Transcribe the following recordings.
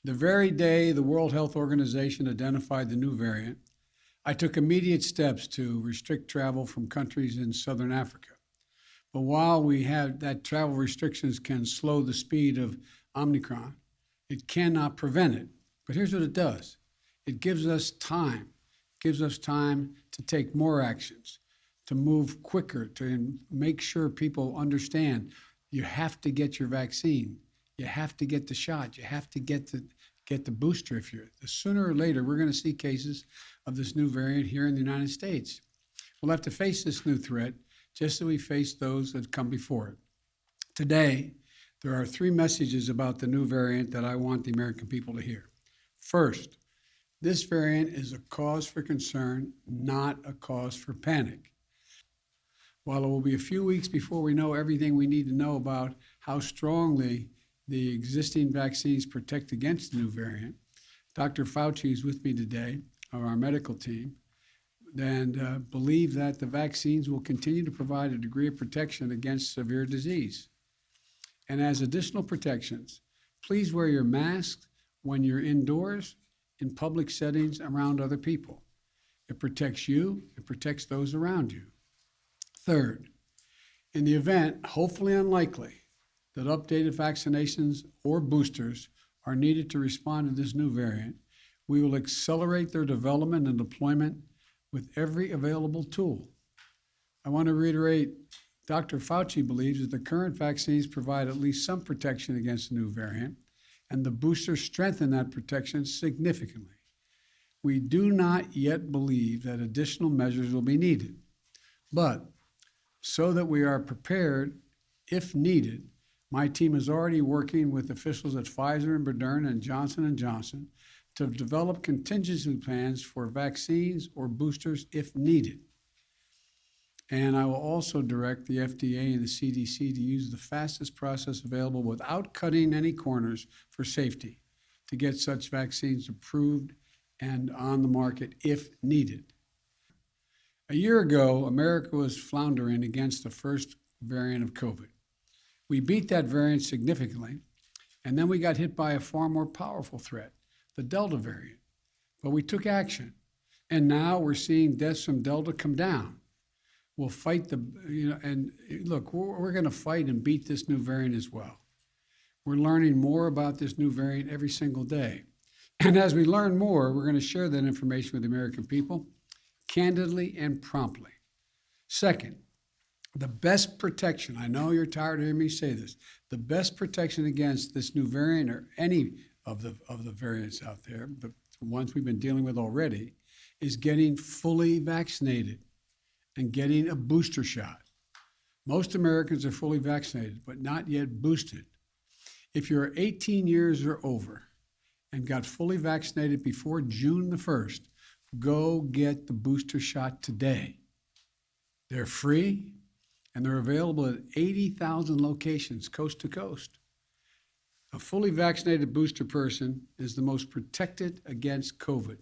The very day the World Health Organization identified the new variant, I took immediate steps to restrict travel from countries in southern Africa. But while we have that travel restrictions can slow the speed of Omicron, it cannot prevent it. But here's what it does. It gives us time. It gives us time to take more actions, to move quicker, to make sure people understand you have to get your vaccine. You have to get the shot. You have to get the booster. The sooner or later, we're going to see cases of this new variant here in the United States. We'll have to face this new threat just as we face those that come before it. Today, there are 3 messages about the new variant that I want the American people to hear. First, this variant is a cause for concern, not a cause for panic. While it will be a few weeks before we know everything we need to know about how strongly the existing vaccines protect against the new variant, Dr. Fauci is with me today, of our medical team, and believe that the vaccines will continue to provide a degree of protection against severe disease. And as additional protections, please wear your mask when you're indoors, in public settings, around other people. It protects you, it protects those around you. Third, in the event, hopefully unlikely, that updated vaccinations or boosters are needed to respond to this new variant, we will accelerate their development and deployment with every available tool. I want to reiterate, Dr. Fauci believes that the current vaccines provide at least some protection against the new variant, and the boosters strengthen that protection significantly. We do not yet believe that additional measures will be needed, but so that we are prepared if needed, my team is already working with officials at Pfizer and Moderna and Johnson & Johnson to develop contingency plans for vaccines or boosters if needed. And I will also direct the FDA and the CDC to use the fastest process available without cutting any corners for safety to get such vaccines approved and on the market if needed. A year ago, America was floundering against the first variant of COVID. We beat that variant significantly, and then we got hit by a far more powerful threat, the Delta variant. But we took action, and now we're seeing deaths from Delta come down. We'll fight and look, we're going to fight and beat this new variant as well. We're learning more about this new variant every single day. And as we learn more, we're going to share that information with the American people candidly and promptly. Second, the best protection, I know you're tired of hearing me say this, the best protection against this new variant or any of the variants out there, the ones we've been dealing with already, is getting fully vaccinated and getting a booster shot. Most Americans are fully vaccinated, but not yet boosted. If you're 18 years or over and got fully vaccinated before June the 1st, go get the booster shot today. They're free, and they're available at 80,000 locations coast to coast. A fully vaccinated booster person is the most protected against COVID.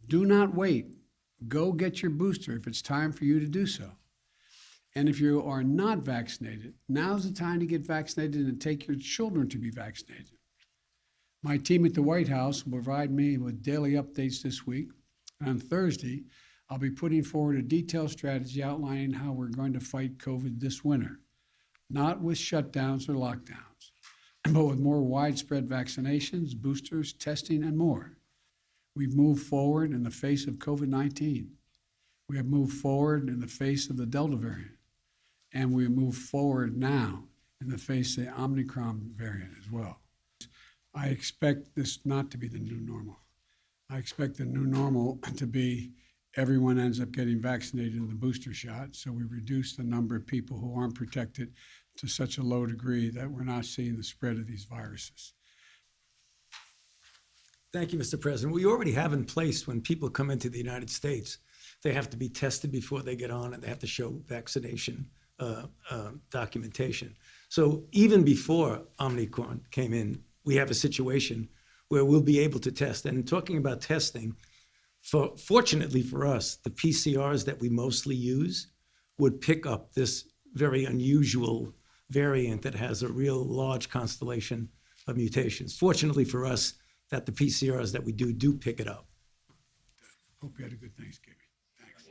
Do not wait. Go get your booster if it's time for you to do so. And if you are not vaccinated, now's the time to get vaccinated and take your children to be vaccinated. My team at the White House will provide me with daily updates this week. And on Thursday, I'll be putting forward a detailed strategy outlining how we're going to fight COVID this winter, not with shutdowns or lockdowns, but with more widespread vaccinations, boosters, testing, and more. We've moved forward in the face of COVID-19. We have moved forward in the face of the Delta variant. And we move forward now in the face of the Omicron variant as well. I expect this not to be the new normal. I expect the new normal to be everyone ends up getting vaccinated in the booster shot, so we reduce the number of people who aren't protected to such a low degree that we're not seeing the spread of these viruses. Thank you, Mr. President. We already have in place when people come into the United States, they have to be tested before they get on and they have to show vaccination documentation. So even before Omicron came in, we have a situation where we'll be able to test. And talking about testing, fortunately for us, the PCRs that we mostly use would pick up this very unusual variant that has a real large constellation of mutations. Fortunately for us, that the PCRs that we do pick it up. Hope you had a good Thanksgiving. Thanks.